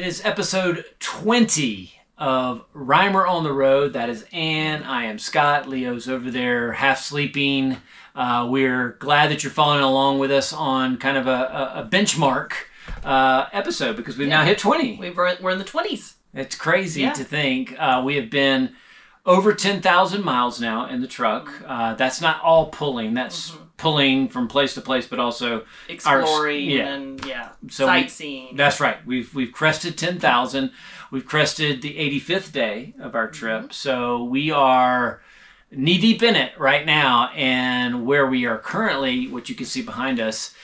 is episode 20 of Rhymerontheroad. That is Ann. I am Scott. Leo's over there half sleeping. We're glad that you're following along with us on kind of a benchmark episode because we've now hit 20. We're in the 20s. It's crazy to think. We have been over 10,000 miles now in the truck. That's not all pulling. That's pulling from place to place, but also exploring and sightseeing. That's right. We've crested 10,000. We've crested the 85th day of our trip. So we are knee deep in it right now. And where we are currently, what you can see behind us,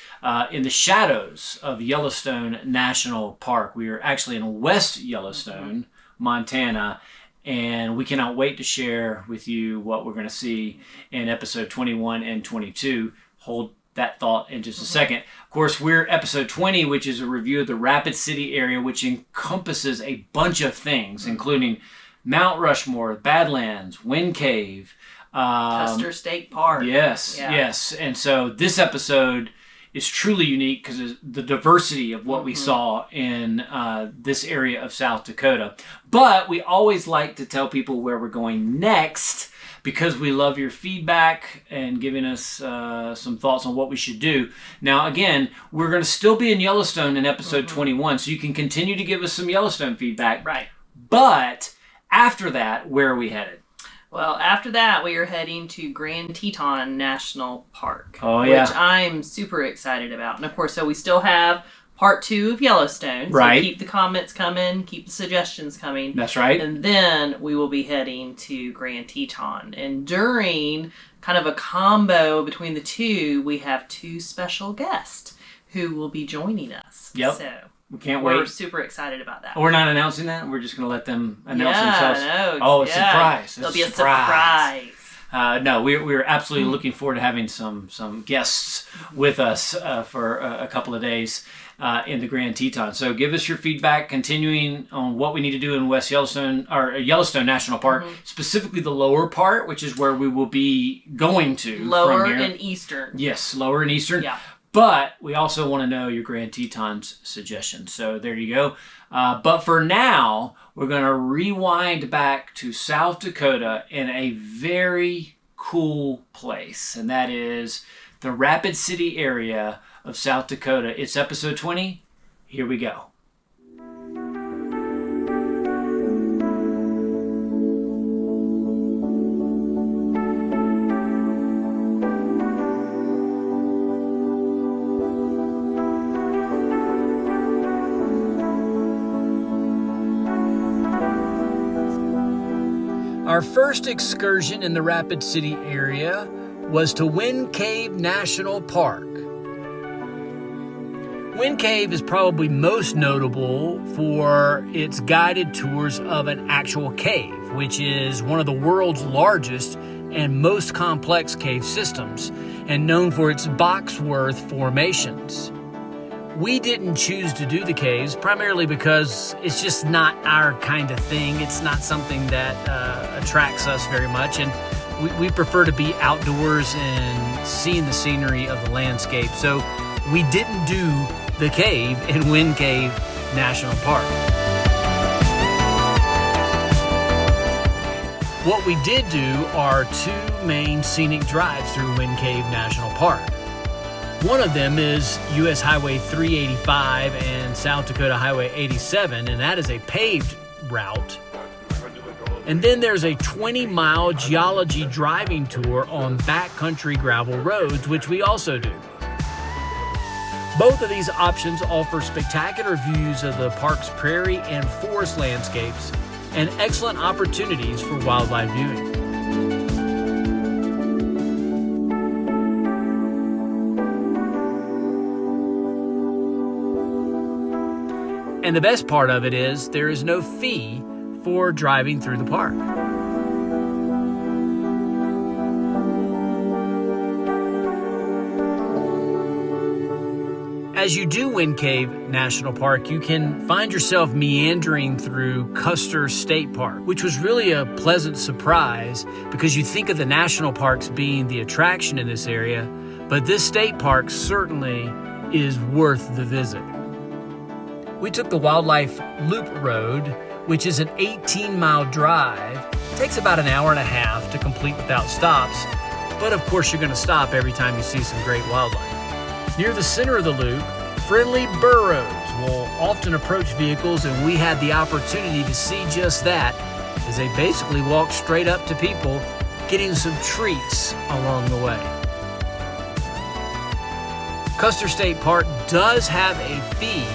in the shadows of Yellowstone National Park. We are actually in West Yellowstone, Montana. And we cannot wait to share with you what we're going to see in episode 21 and 22. Hold that thought in just a second. Of course, we're episode 20, which is a review of the Rapid City area, which encompasses a bunch of things, including Mount Rushmore, Badlands, Wind Cave. Custer State Park. Yes. And so this episode is truly unique because of the diversity of what we saw in this area of South Dakota. But we always like to tell people where we're going next because we love your feedback and giving us some thoughts on what we should do. Now, again, we're going to still be in Yellowstone in episode 21, so you can continue to give us some Yellowstone feedback. Right. But after that, where are we headed? Well, after that, we are heading to Grand Teton National Park. Oh, yeah. Which I'm super excited about. And, of course, so we still have part 2 of Yellowstone. So right. Keep the comments coming. Keep the suggestions coming. That's right. And then we will be heading to Grand Teton. And during kind of a combo between the two, we have 2 special guests who will be joining us. Yep. So we can't wait. We're super excited about that. We're not announcing that. We're just going to let them announce themselves. Surprise. There'll be a surprise. No, we're absolutely looking forward to having some guests with us for a couple of days in the Grand Teton. So give us your feedback, continuing on what we need to do in West Yellowstone, or Yellowstone National Park, specifically the lower part, which is where we will be going to. Lower from here. and eastern. Yes, lower and eastern. Yeah. But we also want to know your Grand Tetons suggestions. So there you go. But for now, we're going to rewind back to South Dakota in a very cool place. And that is the Rapid City area of South Dakota. It's episode 20. Here we go. Our first excursion in the Rapid City area was to Wind Cave National Park. Wind Cave is probably most notable for its guided tours of an actual cave, which is one of the world's largest and most complex cave systems, and known for its boxworth formations. We didn't choose to do the caves primarily because it's just not our kind of thing. It's not something that attracts us very much, and we prefer to be outdoors and seeing the scenery of the landscape. So we didn't do the cave in Wind Cave National Park. What we did do are 2 main scenic drives through Wind Cave National Park. One of them is U.S. Highway 385 and South Dakota Highway 87, and that is a paved route. And then there's a 20-mile geology driving tour on backcountry gravel roads, which we also do. Both of these options offer spectacular views of the park's prairie and forest landscapes and excellent opportunities for wildlife viewing. And the best part of it is there is no fee for driving through the park. As you do Wind Cave National Park, you can find yourself meandering through Custer State Park, which was really a pleasant surprise because you think of the national parks being the attraction in this area, but this state park certainly is worth the visit. We took the Wildlife Loop Road, which is an 18-mile drive. It takes about an hour and a half to complete without stops, but of course you're going to stop every time you see some great wildlife. Near the center of the loop, friendly burros will often approach vehicles, and we had the opportunity to see just that as they basically walk straight up to people, getting some treats along the way. Custer State Park does have a fee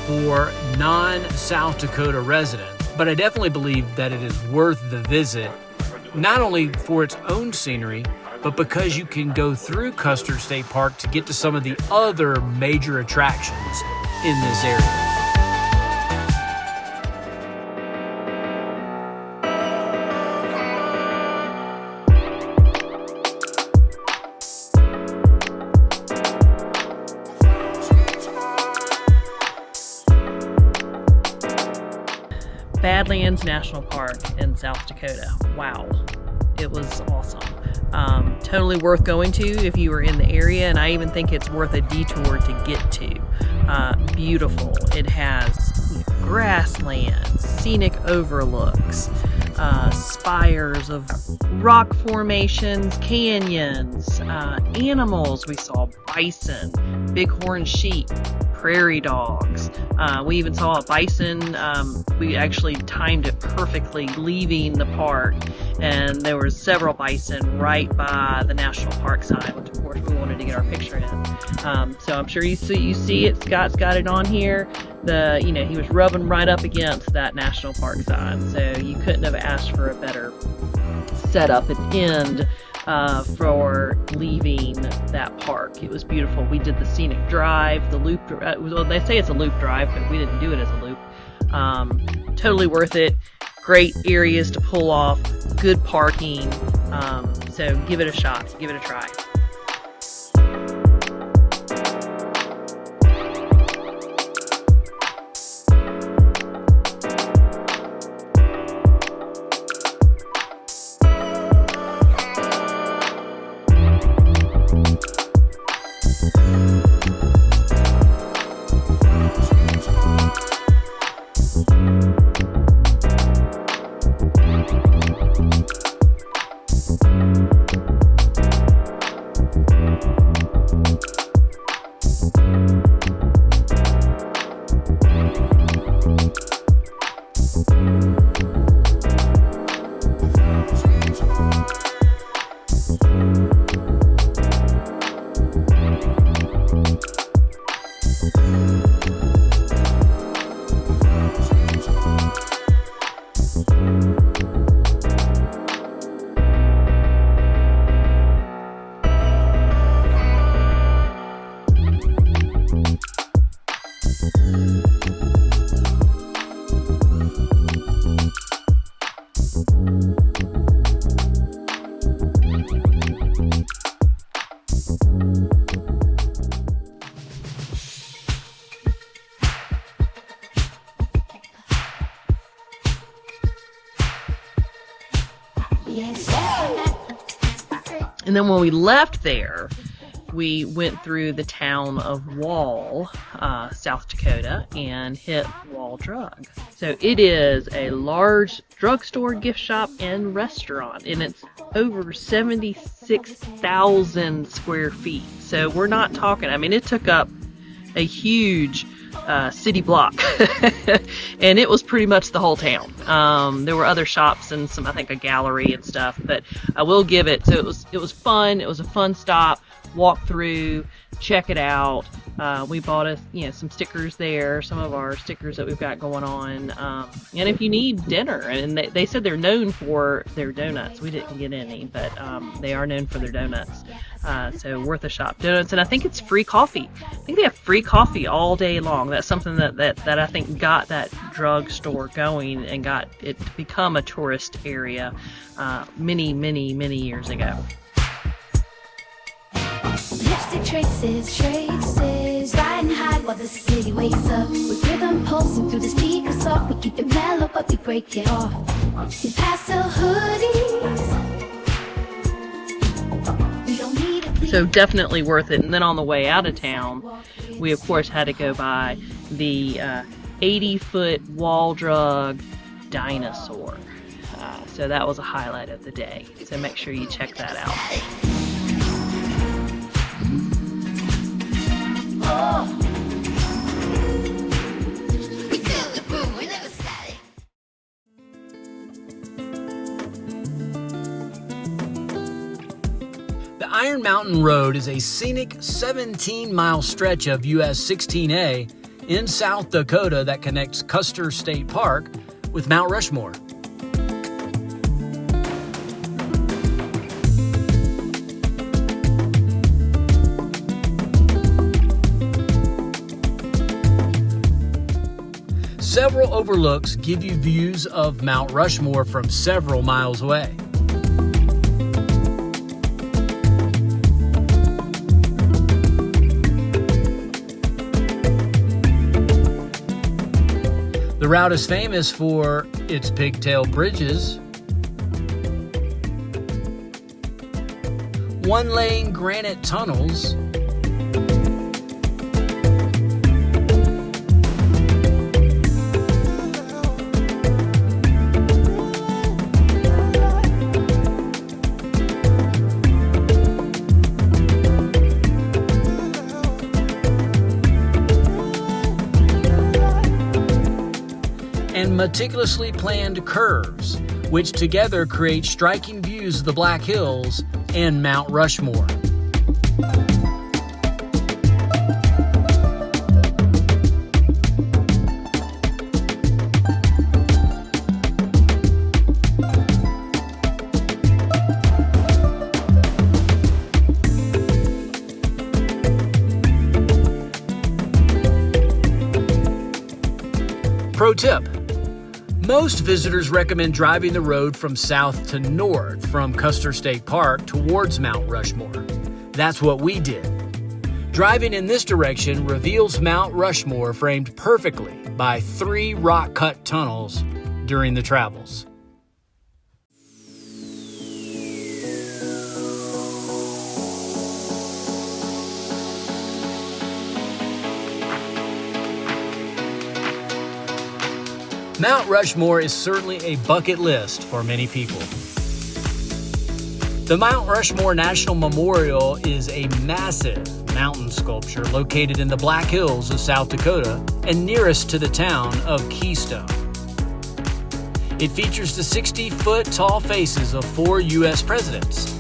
for non-South Dakota residents, but I definitely believe that it is worth the visit, not only for its own scenery, but because you can go through Custer State Park to get to some of the other major attractions in this area. Badlands National Park in South Dakota. Wow, it was awesome. Totally worth going to if you were in the area, and I even think it's worth a detour to get to. Beautiful. It has grasslands, scenic overlooks, spires of rock formations, canyons, animals. We saw bison, bighorn sheep, prairie dogs. We even saw a bison. We actually timed it perfectly leaving the park, and there were several bison right by the national park sign, which of course we wanted to get our picture in. So I'm sure you see it. Scott's got it on here. He was rubbing right up against that national park sign, so you couldn't have asked for a better setup and end for leaving that park. It was beautiful. We did the scenic drive, the loop. Well, they say it's a loop drive, but we didn't do it as a loop. Totally worth it. Great areas to pull off. Good parking. So give it a shot. Give it a try. And then when we left there, we went through the town of Wall, South Dakota, and hit Wall Drug. So it is a large drugstore, gift shop, and restaurant, and it's over 76,000 square feet. So we're not talking, it took up a huge city block, and it was pretty much the whole town. There were other shops and some, I think, a gallery and stuff, but I will give it. So it was fun. It was a fun stop. Walk through, check it out. We bought us, some stickers there, some of our stickers that we've got going on. And if you need dinner, and they said they're known for their donuts. We didn't get any, but they are known for their donuts. So worth a shop. Donuts, and I think it's free coffee. I think they have free coffee all day long. That's something that I think got that drugstore going and got it to become a tourist area many, many, many years ago. Lipstick traces, riding high while the city wakes up. With rhythm pulsing through the speakers off, we keep it mellow but we break it off. In pastel hoodies. So definitely worth it. And then on the way out of town, we of course had to go by the 80-foot wall drug dinosaur. So that was a highlight of the day. So make sure you check that out. The Iron Mountain Road is a scenic 17-mile stretch of US 16A in South Dakota that connects Custer State Park with Mount Rushmore. Several overlooks give you views of Mount Rushmore from several miles away. The route is famous for its pigtail bridges, one-lane granite tunnels, and meticulously planned curves, which together create striking views of the Black Hills and Mount Rushmore. Pro tip: most visitors recommend driving the road from south to north from Custer State Park towards Mount Rushmore. That's what we did. Driving in this direction reveals Mount Rushmore framed perfectly by 3 rock-cut tunnels during the travels. Mount Rushmore is certainly a bucket list for many people. The Mount Rushmore National Memorial is a massive mountain sculpture located in the Black Hills of South Dakota and nearest to the town of Keystone. It features the 60-foot tall faces of 4 U.S. presidents: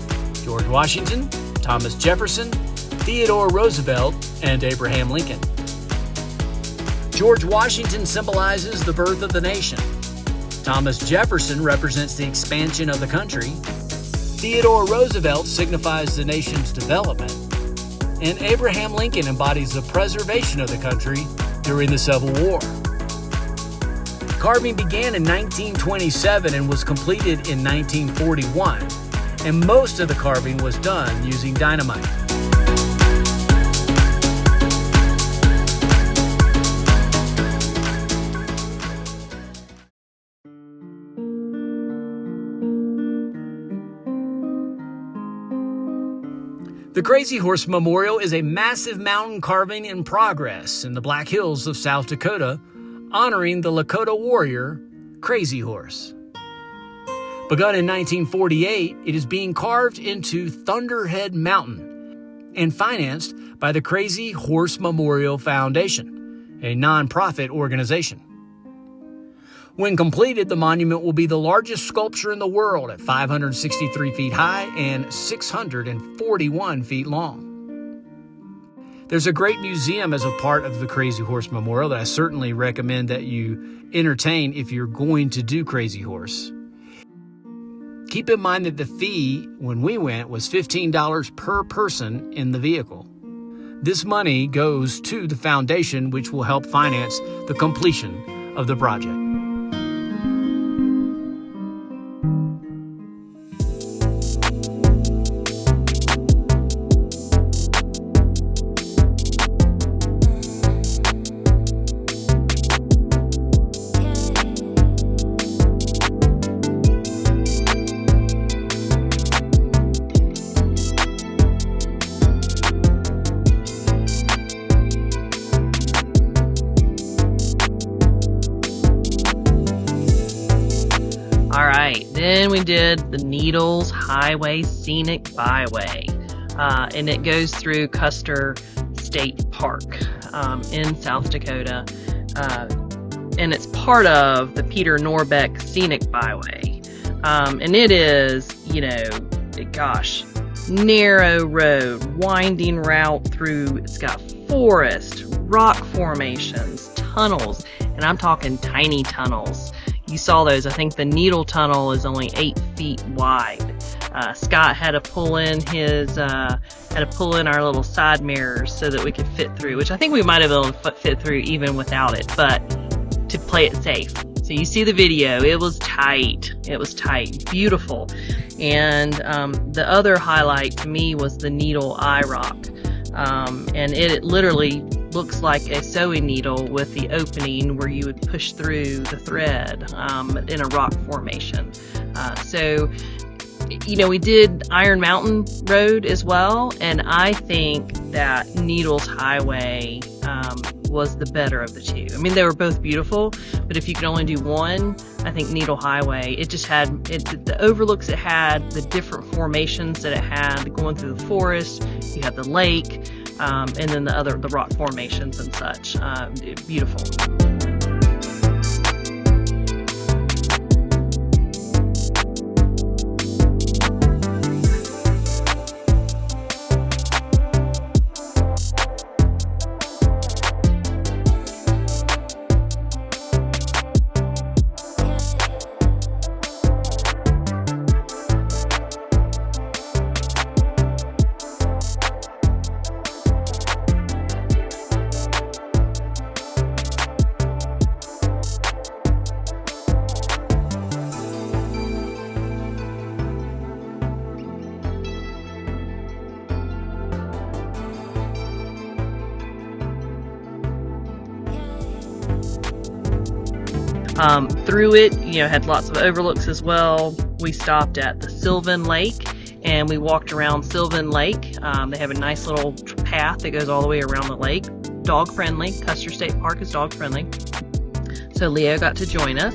George Washington, Thomas Jefferson, Theodore Roosevelt, and Abraham Lincoln. George Washington symbolizes the birth of the nation. Thomas Jefferson represents the expansion of the country. Theodore Roosevelt signifies the nation's development. And Abraham Lincoln embodies the preservation of the country during the Civil War. Carving began in 1927 and was completed in 1941, and most of the carving was done using dynamite. The Crazy Horse Memorial is a massive mountain carving in progress in the Black Hills of South Dakota, honoring the Lakota warrior, Crazy Horse. Begun in 1948, it is being carved into Thunderhead Mountain and financed by the Crazy Horse Memorial Foundation, a nonprofit organization. When completed, the monument will be the largest sculpture in the world at 563 feet high and 641 feet long. There's a great museum as a part of the Crazy Horse Memorial that I certainly recommend that you entertain if you're going to do Crazy Horse. Keep in mind that the fee when we went was $15 per person in the vehicle. This money goes to the foundation, which will help finance the completion of the project. then we did the Needles Highway Scenic Byway, and it goes through Custer State Park in South Dakota, and it's part of the Peter Norbeck Scenic Byway, and it is, narrow road, winding route through. It's got forest, rock formations, tunnels, and I'm talking tiny tunnels. You saw those. I think the Needle Tunnel is only 8 feet wide. Scott had to pull in our little side mirrors so that we could fit through, which I think we might have been able to fit through even without it, but to play it safe. So you see the video, it was tight, beautiful. And the other highlight to me was the Needle Eye Rock. And it literally looks like a sewing needle with the opening where you would push through the thread in a rock formation. We did Iron Mountain Road as well, and I think that Needles Highway was the better of the two. I mean, they were both beautiful, but if you could only do one, I think Needle Highway, it just had the overlooks it had, the different formations that it had going through the forest. You had the lake, and then the rock formations and such. Beautiful. Through it, had lots of overlooks as well. We stopped at the Sylvan Lake and we walked around Sylvan Lake. They have a nice little path that goes all the way around the lake. Dog friendly. Custer State Park is dog friendly. So Leo got to join us.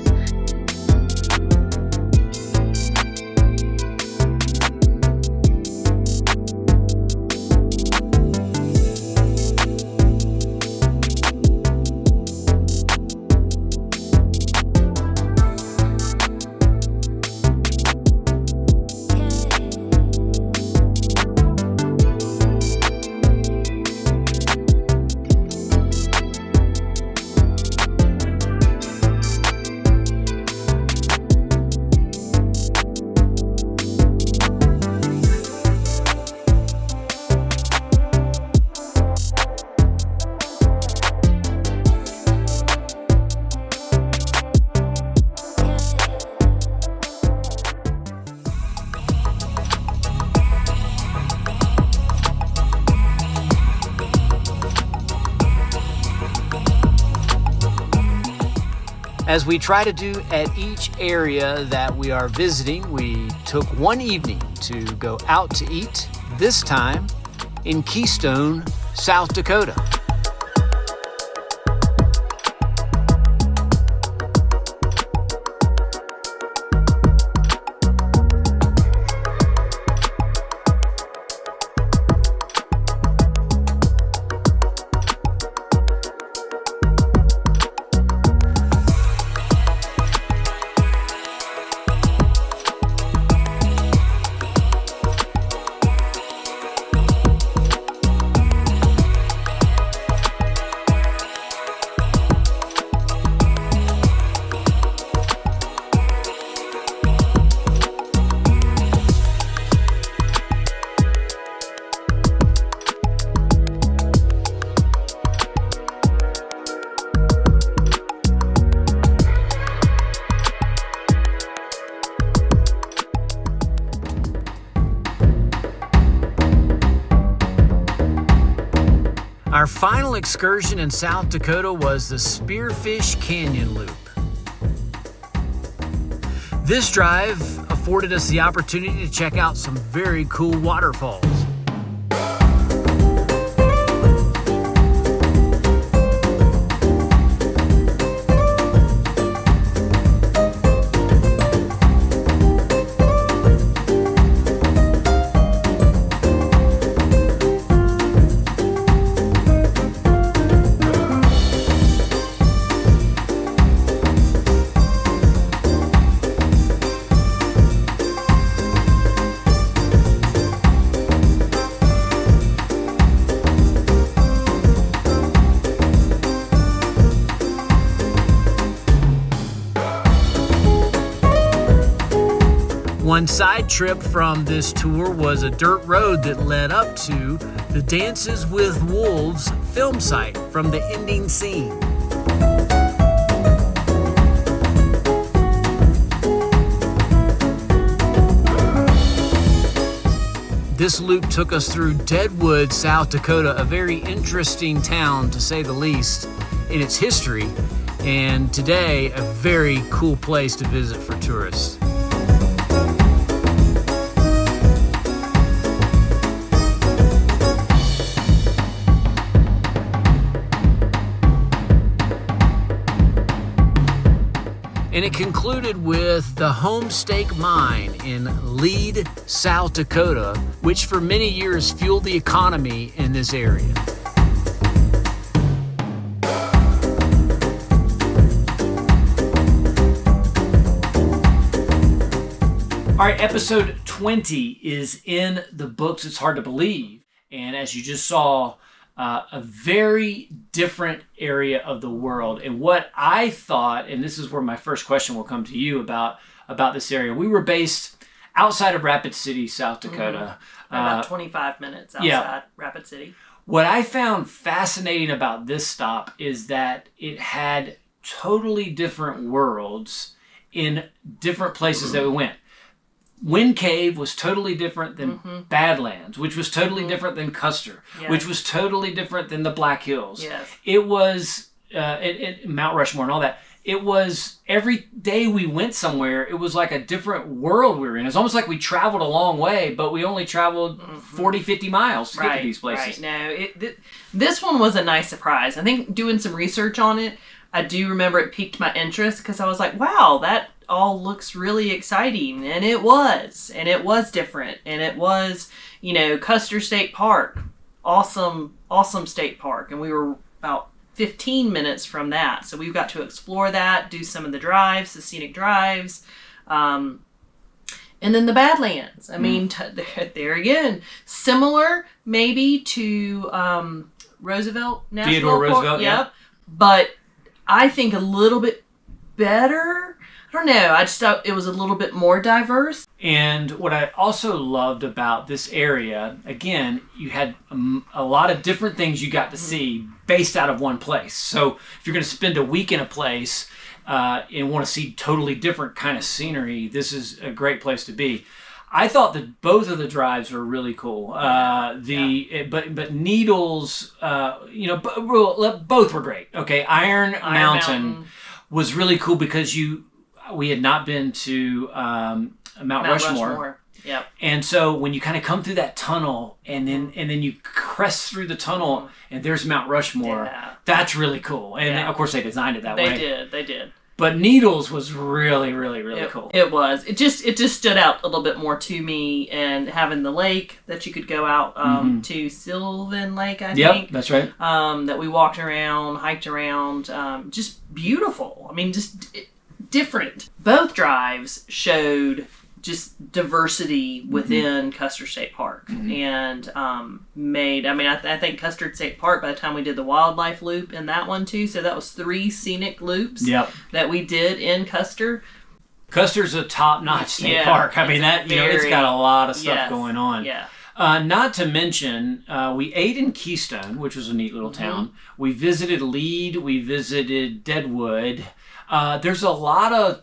As we try to do at each area that we are visiting, we took one evening to go out to eat, this time in Keystone, South Dakota. Our final excursion in South Dakota was the Spearfish Canyon Loop. This drive afforded us the opportunity to check out some very cool waterfalls. One side trip from this tour was a dirt road that led up to the Dances with Wolves film site from the ending scene. This loop took us through Deadwood, South Dakota, a very interesting town to say the least in its history, and today a very cool place to visit for tourists. And it concluded with the Homestake Mine in Lead, South Dakota, which for many years fueled the economy in this area. All right, episode 20 is in the books. It's hard to believe. And as you just saw, a very different area of the world. And what I thought, and this is where my first question will come to you about this area. We were based outside of Rapid City, South Dakota. About 25 minutes outside Rapid City. What I found fascinating about this stop is that it had totally different worlds in different places that we went. Wind Cave was totally different than Badlands, which was totally different than Custer, which was totally different than the Black Hills. Yes. It was Mount Rushmore and all that. It was every day we went somewhere, it was like a different world we were in. It's almost like we traveled a long way, but we only traveled 40, 50 miles to get to these places. Right. No, this one was a nice surprise. I think doing some research on it, I do remember it piqued my interest because I was like, wow, that all looks really exciting. And it was different. And it was, Custer State Park, awesome state park. And we were about 15 minutes from that. So we've got to explore that, do some of the drives, the scenic drives. And then the Badlands. I mean, there again, similar maybe to Roosevelt National Theodore Park. Roosevelt, Yep. But I think a little bit better. I don't know. I just thought it was a little bit more diverse. And what I also loved about this area, again, you had a lot of different things you got to see based out of one place. So if you're going to spend a week in a place and want to see totally different kind of scenery, this is a great place to be. I thought that both of the drives were really cool. But Needles, both were great. Okay, Iron Mountain was really cool because we had not been to Mount Rushmore. Yep. And so when you kind of come through that tunnel and then you crest through the tunnel and there's Mount Rushmore, that's really cool. And of course they designed it that way. They did. But Needles was really, really, really cool. It was. It just stood out a little bit more to me, and having the lake that you could go out to Sylvan Lake, I think. Yep, that's right. That we walked around, hiked around. Just beautiful. I mean, different. Both drives showed just diversity within Custer State Park, and I think Custer State Park, by the time we did the wildlife loop in that one too, so that was 3 scenic loops that we did in Custer. Custer's a top-notch state park. I mean, it's got a lot of stuff going on. Yeah. Not to mention, we ate in Keystone, which was a neat little town. We visited Lead. We visited Deadwood. There's a lot of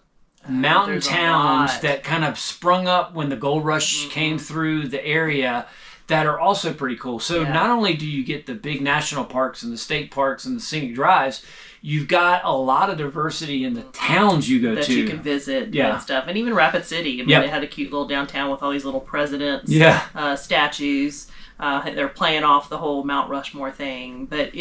mountain towns that kind of sprung up when the gold rush came through the area that are also pretty cool. So not only do you get the big national parks and the state parks and the scenic drives, you've got a lot of diversity in the towns you go that to. You can visit and stuff. And even Rapid City. I mean, they had a cute little downtown with all these little presidents, statues. They're playing off the whole Mount Rushmore thing. But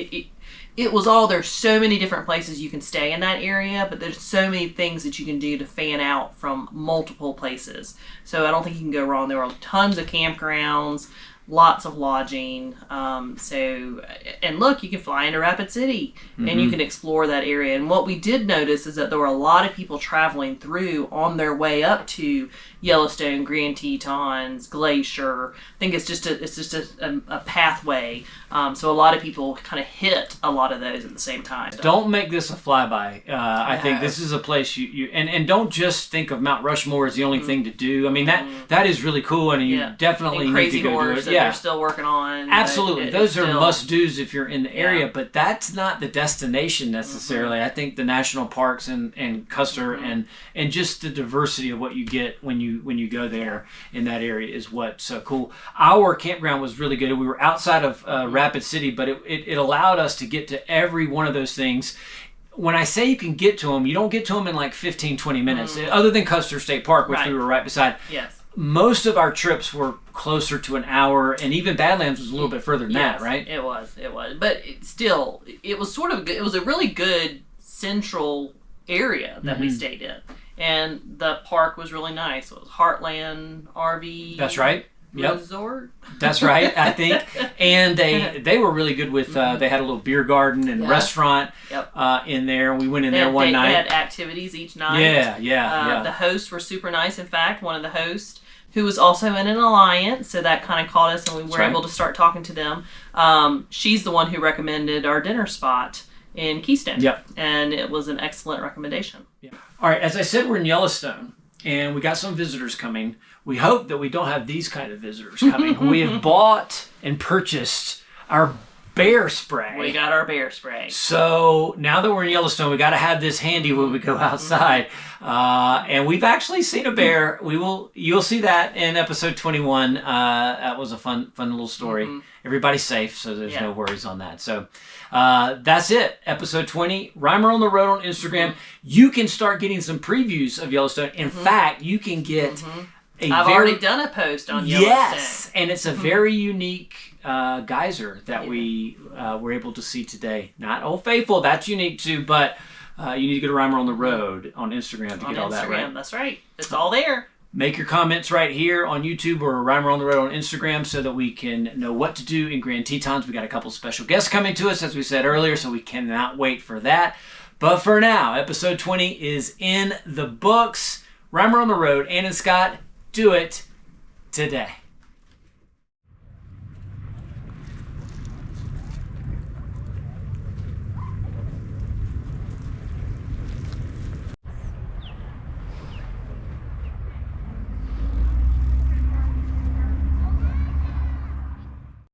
it was all, there's so many different places you can stay in that area, but there's so many things that you can do to fan out from multiple places. So I don't think you can go wrong. There were tons of campgrounds, lots of lodging. And look, you can fly into Rapid City and you can explore that area. And what we did notice is that there were a lot of people traveling through on their way up to Yellowstone, Grand Tetons, Glacier. I think it's just a pathway. So a lot of people kind of hit a lot lot of those at the same time. Don't make this a flyby. I think this is a place and don't just think of Mount Rushmore as the only thing to do. I mean, that is really cool, and you definitely and need to go do it. that they're still working on. Absolutely. Those are must-dos if you're in the area, but that's not the destination necessarily. I think the national parks and Custer and just the diversity of what you get when you go there in that area is what's so cool. Our campground was really good. We were outside of Rapid City, but it allowed us to get to every one of those things. When I say you can get to them, you don't get to them in like 15, 20 minutes, other than Custer State Park, which we were right beside. Yes. Most of our trips were closer to an hour, and even Badlands was a little bit further than that, right? It was. But still, it was sort of good. It was a really good central area that we stayed in. And the park was really nice. It was Heartland RV. That's right. Resort. That's right, I think. And they were really good with, they had a little beer garden and restaurant in there. We went in there one night. They had activities each night. Yeah. The hosts were super nice. In fact, one of the hosts, who was also in an alliance, so that kind of caught us, and we were able to start talking to them. She's the one who recommended our dinner spot in Keystone. Yep. And it was an excellent recommendation. Yeah. All right, as I said, we're in Yellowstone, and we got some visitors coming. We hope that we don't have these kind of visitors coming. We have bought and purchased our bear spray. We got our bear spray. So now that we're in Yellowstone, we got to have this handy when we go outside. And we've actually seen a bear. You'll see that in episode 21. That was a fun little story. Everybody's safe, so there's no worries on that. So that's it. Episode 20. Rhymer on the Road on Instagram. You can start getting some previews of Yellowstone. In fact, you can get I've already done a post on Yellowstone. Yes, and it's a very unique geyser that we were able to see today. Not Old Faithful, that's unique too, but you need to go to Rhymer on the Road on Instagram to get all that right. That's right. It's all there. Make your comments right here on YouTube or Rhymer on the Road on Instagram so that we can know what to do in Grand Tetons. We got a couple special guests coming to us, as we said earlier, so we cannot wait for that. But for now, episode 20 is in the books. Rhymer on the Road, Ann and Scott, do it today.